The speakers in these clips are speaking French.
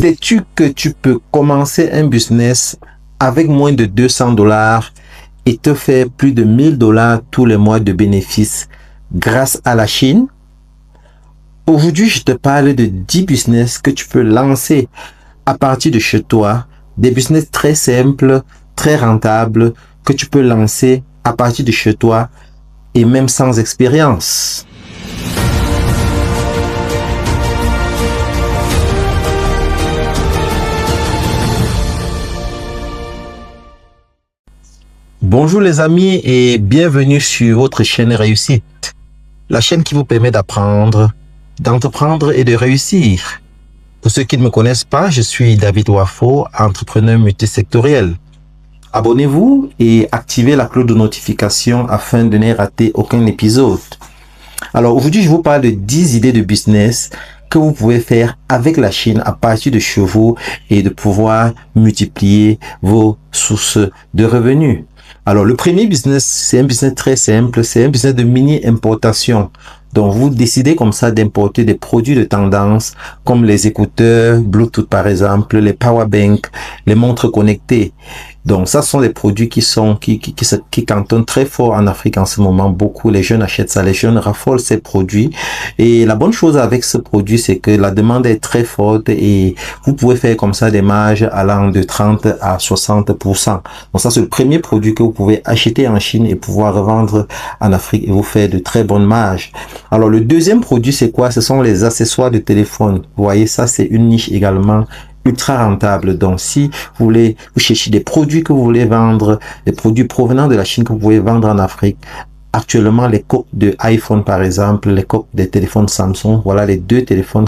Sais-tu que tu peux commencer un business avec moins de $200 et te faire plus de $1000 tous les mois de bénéfices grâce à la Chine? Aujourd'hui, je te parle de 10 business que tu peux lancer à partir de chez toi, des business très simples, très rentables, que tu peux lancer à partir de chez toi et même sans expérience. Bonjour les amis et bienvenue sur votre chaîne Réussite, la chaîne qui vous permet d'apprendre, d'entreprendre et de réussir. Pour ceux qui ne me connaissent pas, je suis David Wafo, entrepreneur multisectoriel. Abonnez-vous et activez la cloche de notification afin de ne rater aucun épisode. Alors aujourd'hui, je vous parle de 10 idées de business que vous pouvez faire avec la Chine à partir de chez vous et de pouvoir multiplier vos sources de revenus. Alors le premier business, c'est un business très simple, c'est un business de mini-importation. Donc, vous décidez comme ça d'importer des produits de tendance comme les écouteurs Bluetooth par exemple, les powerbanks, les montres connectées. Donc, ça sont des produits qui cantonnent très fort en Afrique en ce moment. Beaucoup, les jeunes achètent ça, les jeunes raffolent ces produits. Et la bonne chose avec ce produit, c'est que la demande est très forte et vous pouvez faire comme ça des marges allant de 30 à 60%. Donc, ça, c'est le premier produit que vous pouvez acheter en Chine et pouvoir revendre en Afrique et vous faire de très bonnes marges. Alors, le deuxième produit, c'est quoi? Ce sont les accessoires de téléphone. Vous voyez, ça, c'est une niche également ultra rentable. Donc, si vous cherchez des produits que vous voulez vendre, des produits provenant de la Chine que vous pouvez vendre en Afrique, actuellement, les coques de iPhone, par exemple, les coques des téléphones Samsung, voilà les deux téléphones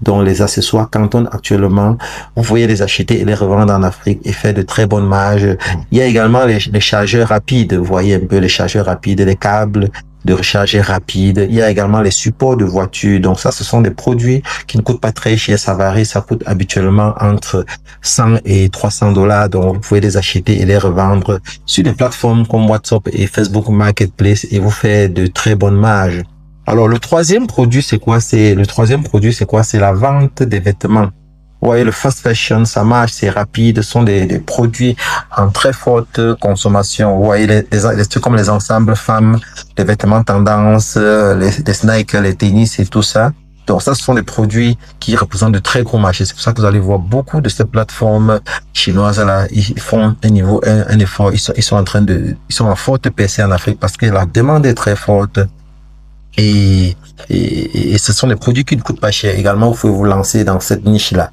dont les accessoires cantonnent actuellement. Vous pouvez les acheter et les revendre en Afrique et faire de très bonnes marges. Il y a également les chargeurs rapides. Vous voyez un peu les chargeurs rapides, les câbles de recharge rapide. Il y a également les supports de voiture. Donc ça, ce sont des produits qui ne coûtent pas très cher. Ça varie. Ça coûte habituellement entre 100 et $300. Donc vous pouvez les acheter et les revendre sur des plateformes comme WhatsApp et Facebook Marketplace et vous faire de très bonnes marges. Alors le troisième produit, c'est quoi? C'est la vente des vêtements. Vous voyez, le fast fashion, ça marche, c'est rapide, ce sont des produits en très forte consommation. Vous voyez, les trucs comme les ensembles femmes, les vêtements tendance, les snipes, les tennis et tout ça. Donc ça, ce sont des produits qui représentent de très gros marchés. C'est pour ça que vous allez voir beaucoup de ces plateformes chinoises là, ils font un effort, ils sont en forte percée en Afrique parce que la demande est très forte. Et ce sont des produits qui ne coûtent pas cher. Également, vous pouvez vous lancer dans cette niche-là.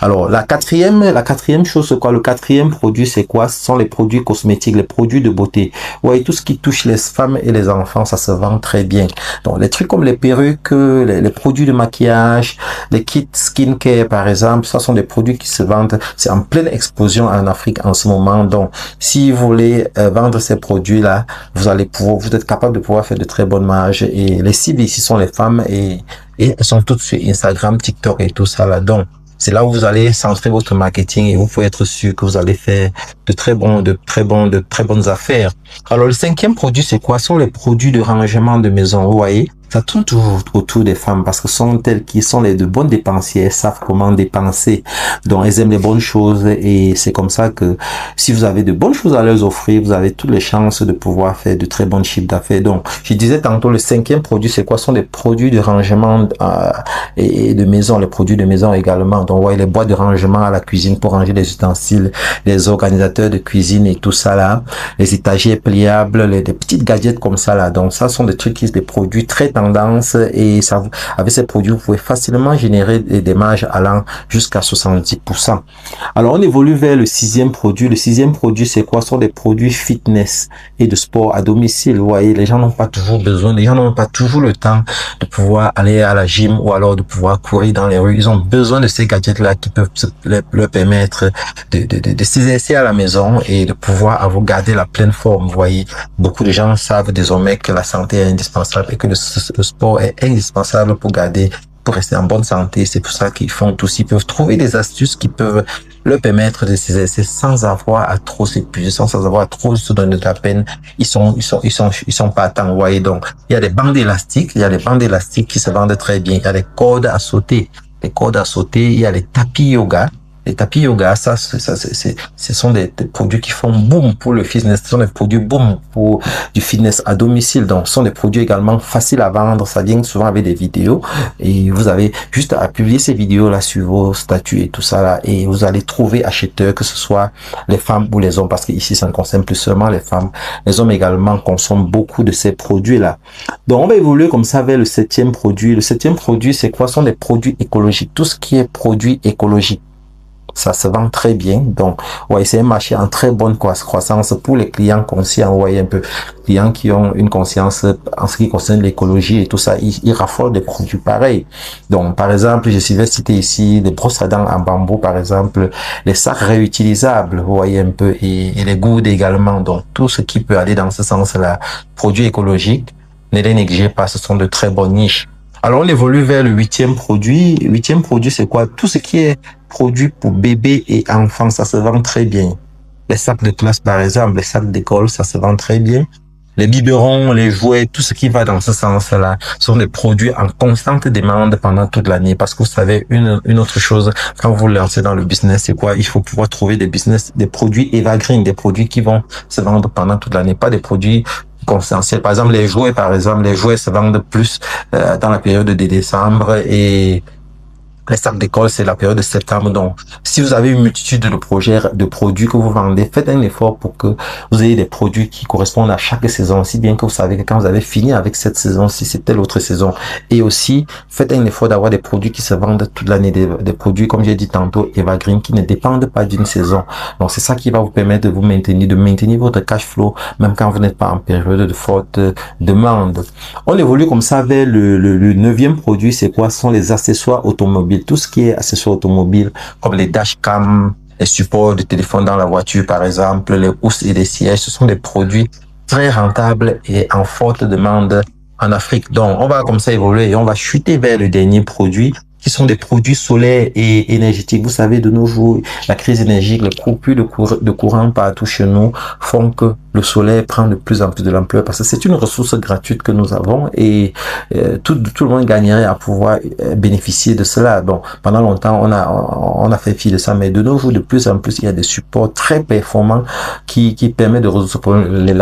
Alors, la quatrième chose, c'est quoi? Le quatrième produit, c'est quoi? Ce sont les produits cosmétiques, les produits de beauté. Vous voyez, tout ce qui touche les femmes et les enfants, ça se vend très bien. Donc, les trucs comme les perruques, les produits de maquillage, les kits skincare, par exemple, ça sont des produits qui se vendent. C'est en pleine explosion en Afrique en ce moment. Donc, si vous voulez vendre ces produits-là, vous êtes capable de pouvoir faire de très bonnes marges. Et les cibles ici sont les femmes et elles sont toutes sur Instagram, TikTok et tout ça là. Donc, c'est là où vous allez centrer votre marketing et vous pouvez être sûr que vous allez faire de très bonnes affaires. Alors, le cinquième produit, c'est quoi? Ce sont les produits de rangement de maison. Vous voyez? Ça tourne toujours autour des femmes parce que sont elles qui sont de bonnes dépensières, elles savent comment dépenser. Donc, elles aiment les bonnes choses et c'est comme ça que si vous avez de bonnes choses à leur offrir, vous avez toutes les chances de pouvoir faire de très bons chiffres d'affaires. Donc, je disais tantôt, le cinquième produit, c'est quoi? Ce sont des produits de rangement et de maison, les produits de maison également. Donc, vous voyez les boîtes de rangement à la cuisine pour ranger les ustensiles, les organisateurs de cuisine et tout ça là, les étagères pliables, des petites gadgets comme ça là. Donc, ça sont des produits très tendance et ça, avec ces produits, vous pouvez facilement générer des marges allant jusqu'à 70%. Alors, on évolue vers le sixième produit. Le sixième produit, c'est quoi? Ce sont des produits fitness et de sport à domicile. Vous voyez, les gens n'ont pas toujours le temps de pouvoir aller à la gym ou alors de pouvoir courir dans les rues. Ils ont besoin de ces gadgets-là qui peuvent leur permettre de s'exercer à la maison et de pouvoir garder la pleine forme. Vous voyez, beaucoup de gens savent désormais que la santé est indispensable et que le sport est indispensable pour rester en bonne santé. C'est pour ça qu'ils font tout. Ils peuvent trouver des astuces qui peuvent leur permettre de s'exercer sans avoir à trop s'épuiser, sans avoir à trop se donner de la peine. Ils sont partants, vous voyez. Donc, il y a des bandes élastiques qui se vendent très bien. Il y a des cordes à sauter. les cordes à sauter, il y a les tapis yoga. Les tapis yoga, ce sont des produits qui font boom pour le fitness. Ce sont des produits boom pour du fitness à domicile. Donc, ce sont des produits également faciles à vendre. Ça vient souvent avec des vidéos. Et vous avez juste à publier ces vidéos-là sur vos statuts et tout ça là. Et vous allez trouver acheteurs, que ce soit les femmes ou les hommes. Parce qu'ici, ça ne concerne plus seulement les femmes. Les hommes également consomment beaucoup de ces produits-là. Donc, on va évoluer comme ça vers le septième produit. Le septième produit, c'est quoi? Ce sont des produits écologiques. Tout ce qui est produit écologique, ça se vend très bien. Donc, ouais, c'est un marché en très bonne croissance pour les clients conscients. Vous voyez un peu, clients qui ont une conscience en ce qui concerne l'écologie et tout ça, ils raffolent des produits pareils. Donc, par exemple, je vais citer ici des brosses à dents en bambou, par exemple, les sacs réutilisables, vous voyez un peu, et les gourdes également. Donc, tout ce qui peut aller dans ce sens-là, produits écologiques, ne les négligez pas, ce sont de très bonnes niches. Alors, on évolue vers le huitième produit. Le huitième produit, c'est quoi? Tout ce qui est produit pour bébés et enfants, ça se vend très bien. Les sacs de classe, par exemple, les sacs d'école, ça se vend très bien. Les biberons, les jouets, tout ce qui va dans ce sens-là sont des produits en constante demande pendant toute l'année. Parce que vous savez, une autre chose, quand vous vous lancez dans le business, c'est quoi? Il faut pouvoir trouver des produits evergreen, des produits qui vont se vendre pendant toute l'année, pas des produits consubstantiels. Par exemple, les jouets se vendent plus dans la période de décembre, et les sacs d'école, c'est la période de septembre. Donc, si vous avez une multitude de projets, de produits que vous vendez, faites un effort pour que vous ayez des produits qui correspondent à chaque saison, si bien que vous savez que quand vous avez fini avec cette saison-ci, c'est telle autre saison. Et aussi, faites un effort d'avoir des produits qui se vendent toute l'année, des produits, comme j'ai dit tantôt, evergreen, qui ne dépendent pas d'une saison. Donc, c'est ça qui va vous permettre de maintenir votre cash flow, même quand vous n'êtes pas en période de forte demande. On évolue comme ça vers le neuvième produit, c'est quoi? Ce sont les accessoires automobiles. Tout ce qui est accessoires automobiles, comme les dashcams, les supports de téléphone dans la voiture, par exemple, les housses et les sièges, ce sont des produits très rentables et en forte demande en Afrique. Donc, on va comme ça évoluer et on va chuter vers le dernier produit, qui sont des produits solaires et énergétiques. Vous savez, de nos jours, la crise énergétique, les coupures de courant partout chez nous font que le soleil prend de plus en plus de l'ampleur, parce que c'est une ressource gratuite que nous avons, et tout le monde gagnerait à pouvoir bénéficier de cela. Bon, pendant longtemps, on a fait fi de ça, mais de nos jours, de plus en plus, il y a des supports très performants qui permettent de résoudre ce problème. Les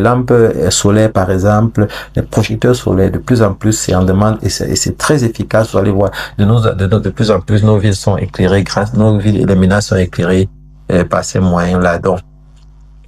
lampes solaires, par exemple, les projecteurs solaires, de plus en plus, c'est en demande, et c'est très efficace. Vous allez voir, de plus en plus, nos villes sont éclairées nos villes et les ménages sont éclairés par ces moyens-là. Donc,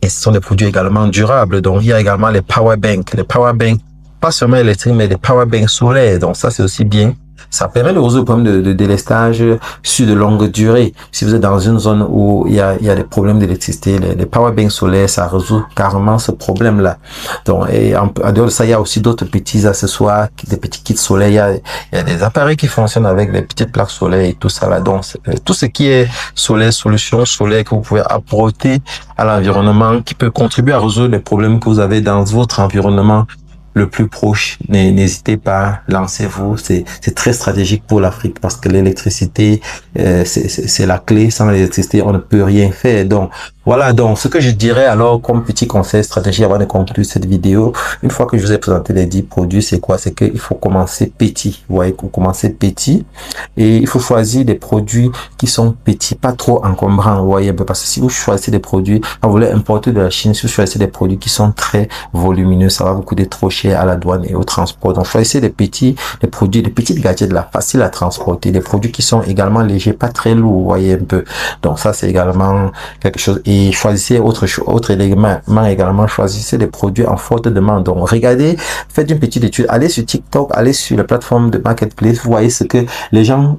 et ce sont des produits également durables. Donc, il y a également les power banks. Les power banks, pas seulement électriques, mais les power banks solaires. Donc, ça, c'est aussi bien. Ça permet de résoudre le problème de délestage sur de longue durée. Si vous êtes dans une zone où il y a des problèmes d'électricité, les power banks solaires, ça résout carrément ce problème-là. Donc, et en dehors de ça, il y a aussi d'autres petits accessoires, des petits kits solaires. Il y a des appareils qui fonctionnent avec des petites plaques solaires et tout ça là. Donc, tout ce qui est solaire, solution solaire que vous pouvez apporter à l'environnement, qui peut contribuer à résoudre les problèmes que vous avez dans votre environnement le plus proche. N'hésitez pas, lancez-vous. C'est très stratégique pour l'Afrique, parce que l'électricité, c'est la clé. Sans l'électricité, on ne peut rien faire. Donc, voilà. Donc, ce que je dirais alors comme petit conseil stratégique avant de conclure cette vidéo, une fois que je vous ai présenté les 10 produits, c'est quoi? C'est qu'il faut commencer petit. Vous voyez, commencer petit, et il faut choisir des produits qui sont petits, pas trop encombrants. Vous voyez, parce que si vous choisissez des produits, quand vous voulez importer de la Chine, si vous choisissez des produits qui sont très volumineux, ça va vous coûter trop cher à la douane et au transport. Donc, choisissez des produits, des petites gadgets là, faciles à transporter, des produits qui sont également légers, pas très lourds, vous voyez un peu. Donc, ça, c'est également quelque chose. Et choisissez autre élément également, choisissez des produits en forte demande. Donc, regardez, faites une petite étude, allez sur TikTok, allez sur la plateforme de marketplace, vous voyez ce que les gens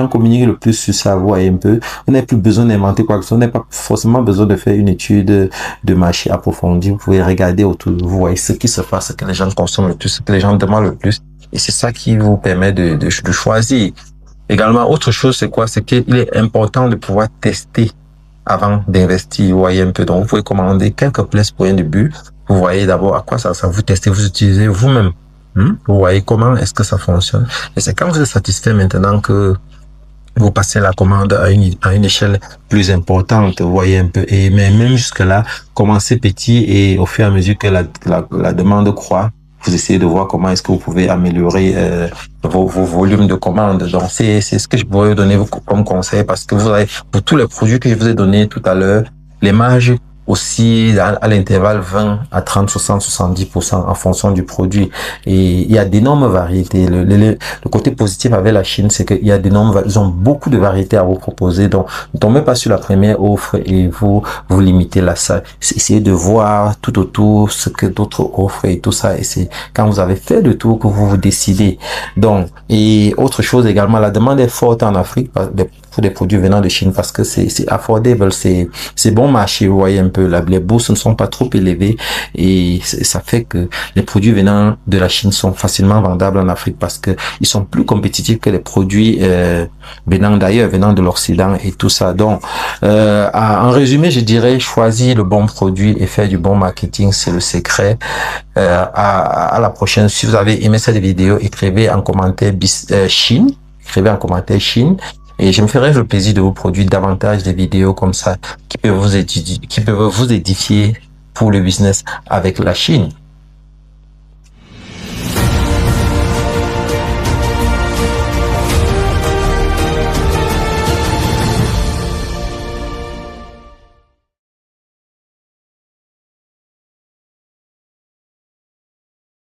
communiquent le plus sur ça, vous voyez un peu. Vous n'avez plus besoin d'inventer quoi que ce soit, vous n'avez pas forcément besoin de faire une étude de marché approfondie. Vous pouvez regarder autour de vous, voyez ce qui se passe, ce que les gens consomment le plus, ce que les gens demandent le plus. Et c'est ça qui vous permet de choisir. Également, autre chose, c'est quoi? C'est qu'il est important de pouvoir tester avant d'investir, vous voyez un peu. Donc, vous pouvez commander quelques places pour un début. Vous voyez d'abord à quoi ça vous testez, vous utilisez vous-même. Vous voyez comment est-ce que ça fonctionne. Et c'est quand vous êtes satisfait maintenant que vous passez la commande à une échelle plus importante, vous voyez un peu. Et mais même jusque là, commencez petit, et au fur et à mesure que la demande croît, vous essayez de voir comment est-ce que vous pouvez améliorer vos volumes de commandes. Donc, c'est ce que je pourrais vous donner comme conseil parce que vous avez, pour tous les produits que je vous ai donnés tout à l'heure, les marges aussi à l'intervalle 20 à 30, 60, 70% en fonction du produit. Et il y a d'énormes variétés. Le côté positif avec la Chine, c'est qu'il y a d'énormes, ils ont beaucoup de variétés à vous proposer. Donc, ne tombez pas sur la première offre et vous limitez là ça. Essayez de voir tout autour ce que d'autres offrent et tout ça. Et c'est quand vous avez fait le tour que vous vous décidez. Donc, et autre chose également, la demande est forte en Afrique pour des produits venant de Chine parce que c'est affordable, c'est bon marché. Vous voyez un peu, les bourses ne sont pas trop élevées et ça fait que les produits venant de la Chine sont facilement vendables en Afrique parce que ils sont plus compétitifs que les produits venant d'ailleurs, venant de l'Occident et tout ça. Donc, en résumé, je dirais choisir le bon produit et faire du bon marketing, c'est le secret. À la prochaine. Si vous avez aimé cette vidéo, écrivez en commentaire Chine, écrivez en commentaire Chine. Et je me ferai le plaisir de vous produire davantage de vidéos comme ça qui peuvent vous édifier pour le business avec la Chine.